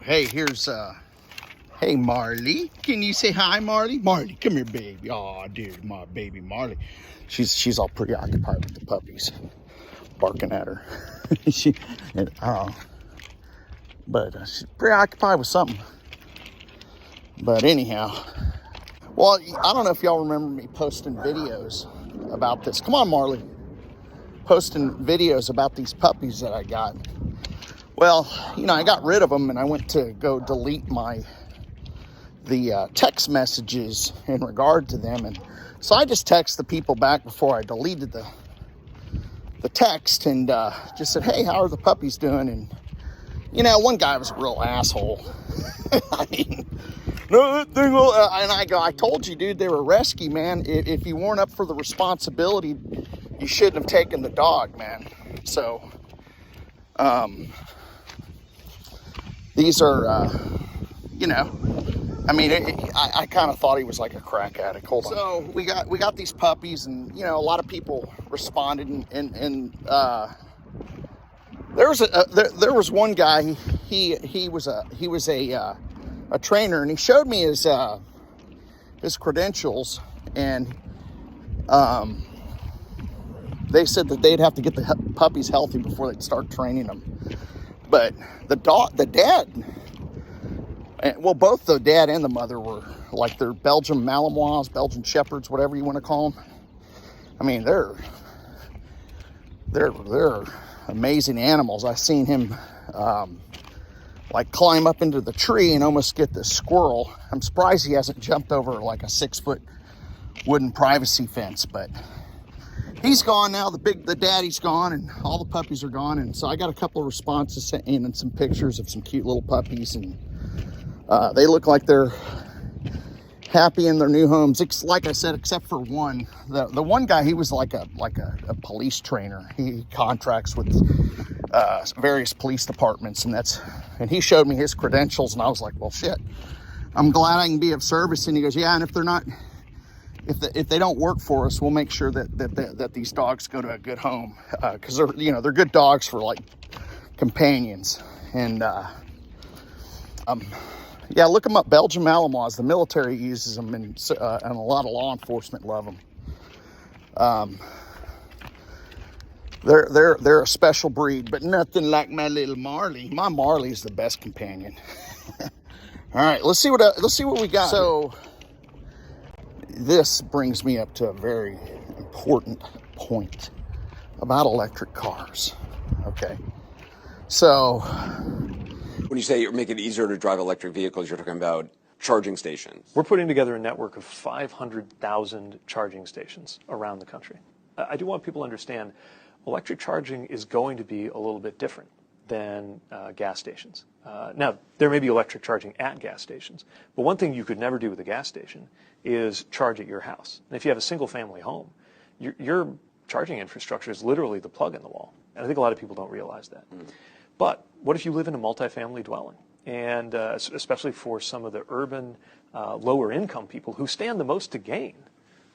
Hey, here's hey Marley. Can you say hi, Marley? Marley, come here, baby. Oh, dude, my baby Marley. She's all preoccupied with the puppies, barking at her. she, but she's preoccupied with something. But anyhow, well, I don't know if y'all remember me posting videos about this. Come on, Marley. Posting videos about these puppies that I got. Well, you know, I got rid of them and I went to go delete the text messages in regard to them. And so I just texted the people back before I deleted the text and just said, hey, how are the puppies doing? And, you know, one guy was a real asshole. I mean, no, that thing will, and I go, I told you, dude, they were rescue, man. If you weren't up for the responsibility, you shouldn't have taken the dog, man. So, these are, you know, I mean, I kind of thought he was like a crack addict. Hold on. So we got these puppies, and you know, a lot of people responded, and there was one guy. He was a trainer, and he showed me his credentials, and they said that they'd have to get the puppies healthy before they'd start training them. But the dad, well, both the dad and the mother were like they're Belgian Malinois, Belgian Shepherds, whatever you want to call them. I mean, they're amazing animals. I seen him like climb up into the tree and almost get the squirrel. I'm surprised he hasn't jumped over like a 6-foot wooden privacy fence, but he's gone now. The daddy's gone, and all the puppies are gone. And so I got a couple of responses sent in and some pictures of some cute little puppies, and they look like they're happy in their new homes. It's like I said, except for one. The one guy, he was like a police trainer. He contracts with various police departments, and he showed me his credentials, and I was like, well, shit. I'm glad I can be of service. And he goes, yeah, and if they're not. If they don't work for us, we'll make sure that these dogs go to a good home, because they're good dogs for like companions. And yeah, look them up. Belgian Malinois. The military uses them, and a lot of law enforcement love them. They're a special breed, but nothing like my little Marley. My Marley is the best companion. All right, let's see what we got. So. This brings me up to a very important point about electric cars. Okay. So when you say you're making it easier to drive electric vehicles, you're talking about charging stations. We're putting together a network of 500,000 charging stations around the country. I do want people to understand electric charging is going to be a little bit different than gas stations. Now, there may be electric charging at gas stations, but one thing you could never do with a gas station is charge at your house. And if you have a single-family home, your charging infrastructure is literally the plug in the wall. And I think a lot of people don't realize that. But what if you live in a multifamily dwelling? And especially for some of the urban, lower-income people who stand the most to gain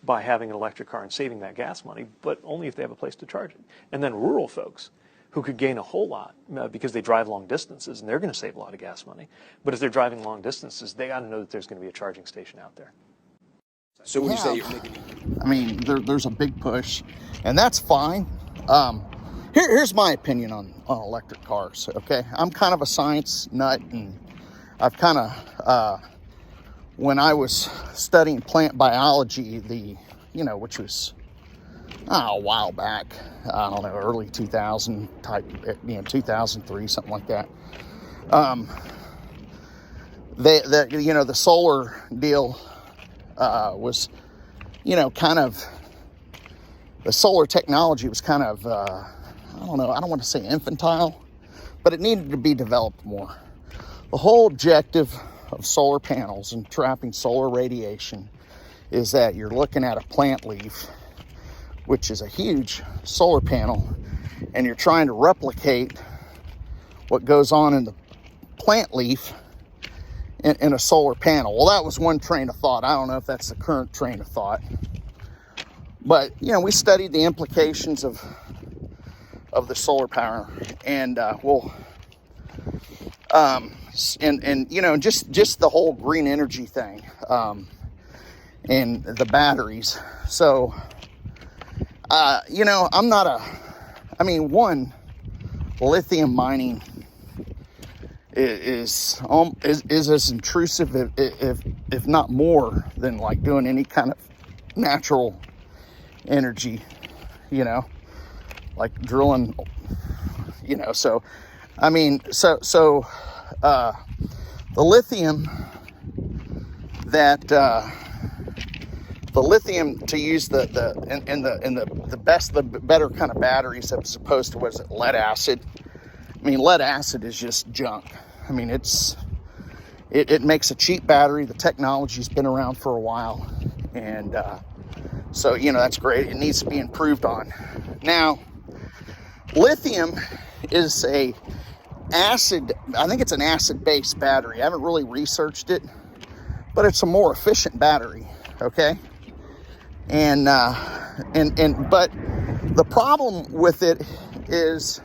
by having an electric car and saving that gas money, but only if they have a place to charge it. And then rural folks who could gain a whole lot because they drive long distances, and they're going to save a lot of gas money. But if they're driving long distances, they got to know that there's going to be a charging station out there. So when you say you're making, I mean, there's a big push, and that's fine. Here's my opinion on electric cars. Okay, I'm kind of a science nut, and I've kind of when I was studying plant biology, which was a while back, I don't know, early 2000 type, 2003, something like that. The solar deal was, kind of, the solar technology was kind of, I don't know, I don't want to say infantile, but it needed to be developed more. The whole objective of solar panels and trapping solar radiation is that you're looking at a plant leaf, which is a huge solar panel, and you're trying to replicate what goes on in the plant leaf in a solar panel. Well, that was one train of thought. I don't know if that's the current train of thought. But, we studied the implications of the solar power. And, and you know, just the whole green energy thing, and the batteries. So, you know, lithium mining is as intrusive, if not more, than like doing any kind of natural energy, you know, like drilling, you know. So, I mean, the lithium to use the better kind of batteries as opposed to, what is it, lead acid. I mean, lead acid is just junk. I mean, it makes a cheap battery. The technology's been around for a while, and so, you know, that's great. It needs to be improved on. Now, lithium is I think it's an acid-based battery. I haven't really researched it, but it's a more efficient battery, okay? But the problem with it is,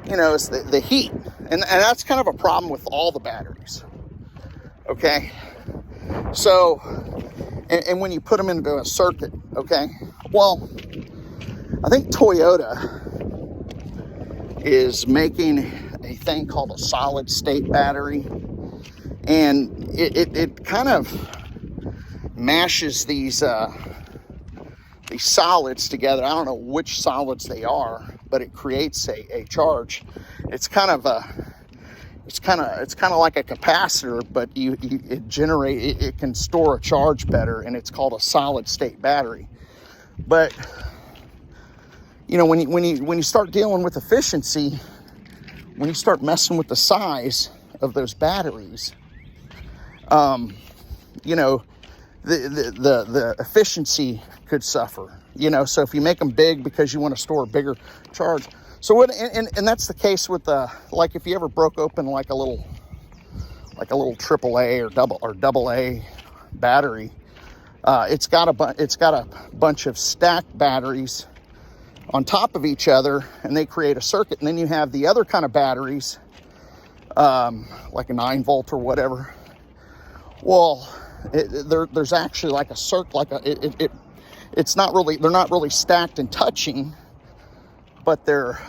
you know, it's the heat. And that's kind of a problem with all the batteries, okay? So, and when you put them into a circuit, okay? Well, I think Toyota is making a thing called a solid state battery, and it kind of mashes these solids together. I don't know which solids they are, but it creates a charge. It's kind of like a capacitor, but it can store a charge better, and it's called a solid state battery. But you know, when you start dealing with efficiency, when you start messing with the size of those batteries, you know, the efficiency could suffer. You know, so if you make them big because you want to store a bigger charge. So and that's the case with like if you ever broke open like a little AAA or double A battery, it's got a bunch of stacked batteries on top of each other, and they create a circuit. And then you have the other kind of batteries, like a 9-volt or whatever. Well, there's actually like a circuit, it's not really, they're not really stacked and touching, but they're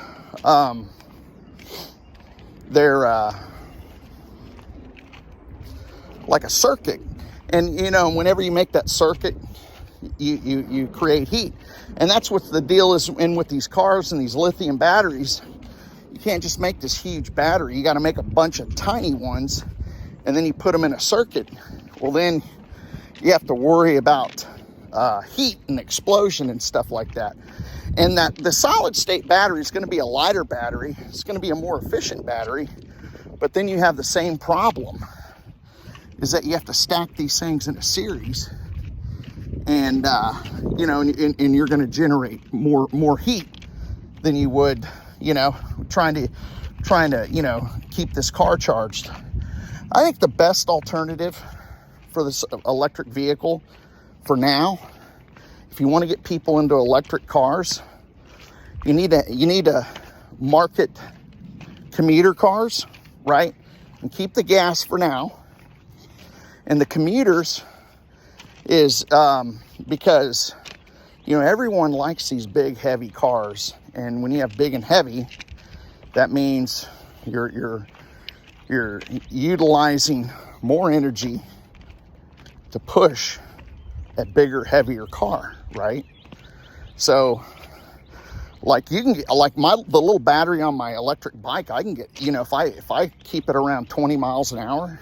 like a circuit. And you know, whenever you make that circuit, you create heat. And that's what the deal is in with these cars and these lithium batteries. You can't just make this huge battery. You got to make a bunch of tiny ones, and then you put them in a circuit. Well, then you have to worry about heat and explosion and stuff like that. And that the solid state battery is going to be a lighter battery. It's going to be a more efficient battery. But then you have the same problem, is that you have to stack these things in a series. And, you know, and you're going to generate more heat than you would, you know, trying to, you know, keep this car charged. I think the best alternative for this electric vehicle for now, if you want to get people into electric cars, you need to market commuter cars, right? And keep the gas for now. And the commuters is because, you know, everyone likes these big, heavy cars. And when you have big and heavy, that means you're utilizing more energy to push a bigger, heavier car, right? So, like you can get, like the little battery on my electric bike, I can get, you know, if I keep it around 20 miles an hour,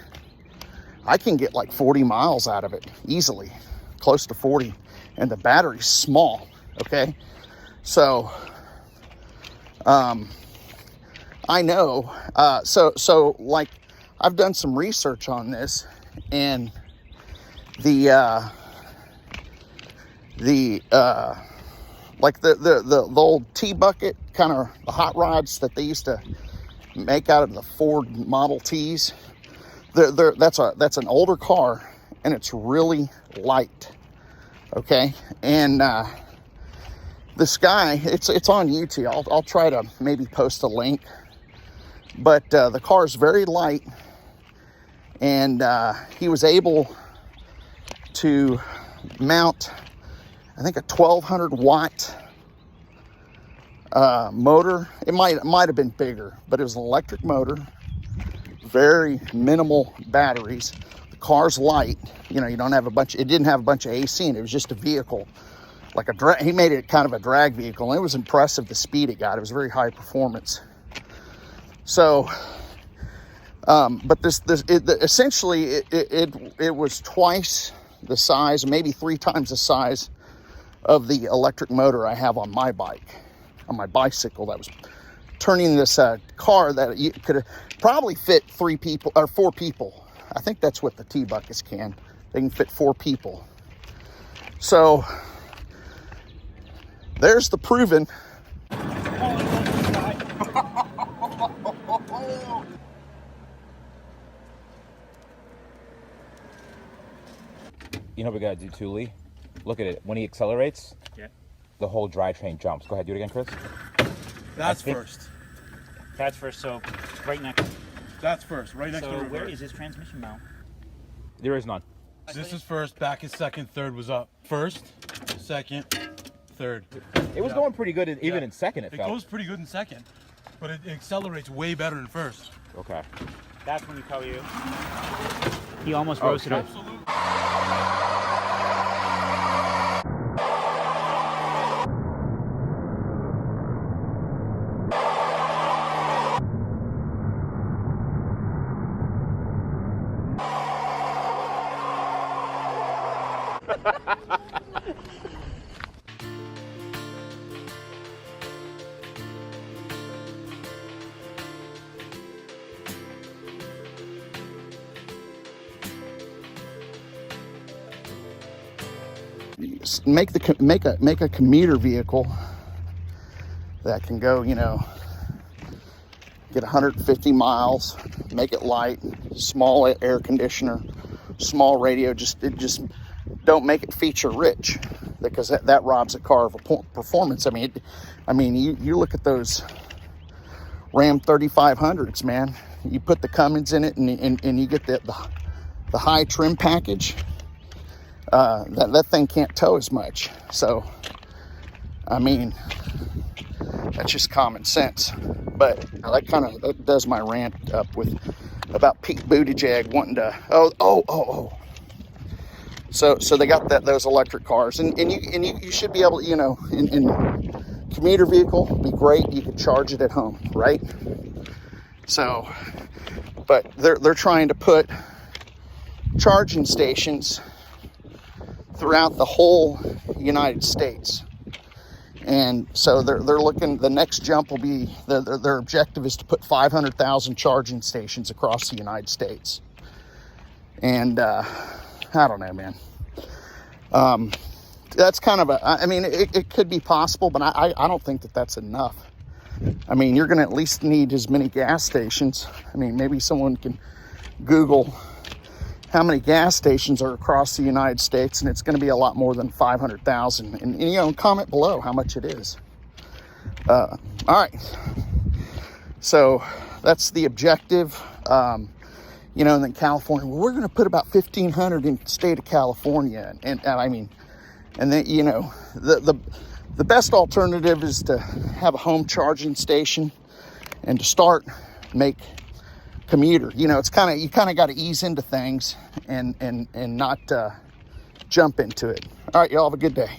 I can get like 40 miles out of it easily, close to 40, and the battery's small, okay? So, I know, so like I've done some research on this, and the old T-bucket, kind of the hot rods that they used to make out of the Ford Model Ts, that's an older car, and it's really light, okay? And this guy, it's on YouTube. I'll try to maybe post a link, but the car is very light, And he was able to mount, I think, a 1200 watt motor. It might have been bigger, but it was an electric motor, very minimal batteries. The car's light, you know, you don't have it didn't have a bunch of AC in it. It was just a vehicle, like he made it kind of a drag vehicle, and it was impressive the speed it got. It was very high performance. So, but essentially it was twice the size, maybe 3 times the size of the electric motor I have on my bike, on my bicycle. That was turning this car that you could have probably fit 3 people or 4 people. I think that's what the T-Buckets can. They can fit 4 people. So there's the proven. You know what we gotta do too, Lee? Look at it. When he accelerates, yeah, the whole drivetrain jumps. Go ahead, do it again, Chris. That's first. That's first, so right next. That's first, right next to the So reverse. where is his transmission mount? There is none. This is first, back is second, third was up. First, second, third. It was going pretty good, even in second, it It felt. goes pretty good in second, but it accelerates way better in first. Okay. That's when you tell you. He almost roasted it. Absolutely. Make a commuter vehicle that can go, you know, get 150 miles, make it light, small air conditioner, small radio. Just don't make it feature rich, because that robs a car of a performance. I mean, you look at those Ram 3500s, man. You put the Cummins in it, and you get the high trim package. That thing can't tow as much. So, I mean, that's just common sense. But that does my rant up with about Pete Buttigieg wanting to. So they got those electric cars, and you should be able to, you know, in commuter vehicle, be great. You can charge it at home, right? So, but they're trying to put charging stations throughout the whole United States. And so they're looking, the next jump will be, their objective is to put 500,000 charging stations across the United States. And I don't know, man. That's kind of it could be possible, but I don't think that's enough. I mean, you're going to at least need as many gas stations. I mean, maybe someone can Google how many gas stations are across the United States, and it's going to be a lot more than 500,000. And you know, comment below how much it is. All right. So that's the objective. You know, and then California, well, we're going to put about 1,500 in the state of California. And I mean, and then, you know, the best alternative is to have a home charging station and to start make commuter. You know, you kind of got to ease into things and not jump into it. All right, y'all have a good day.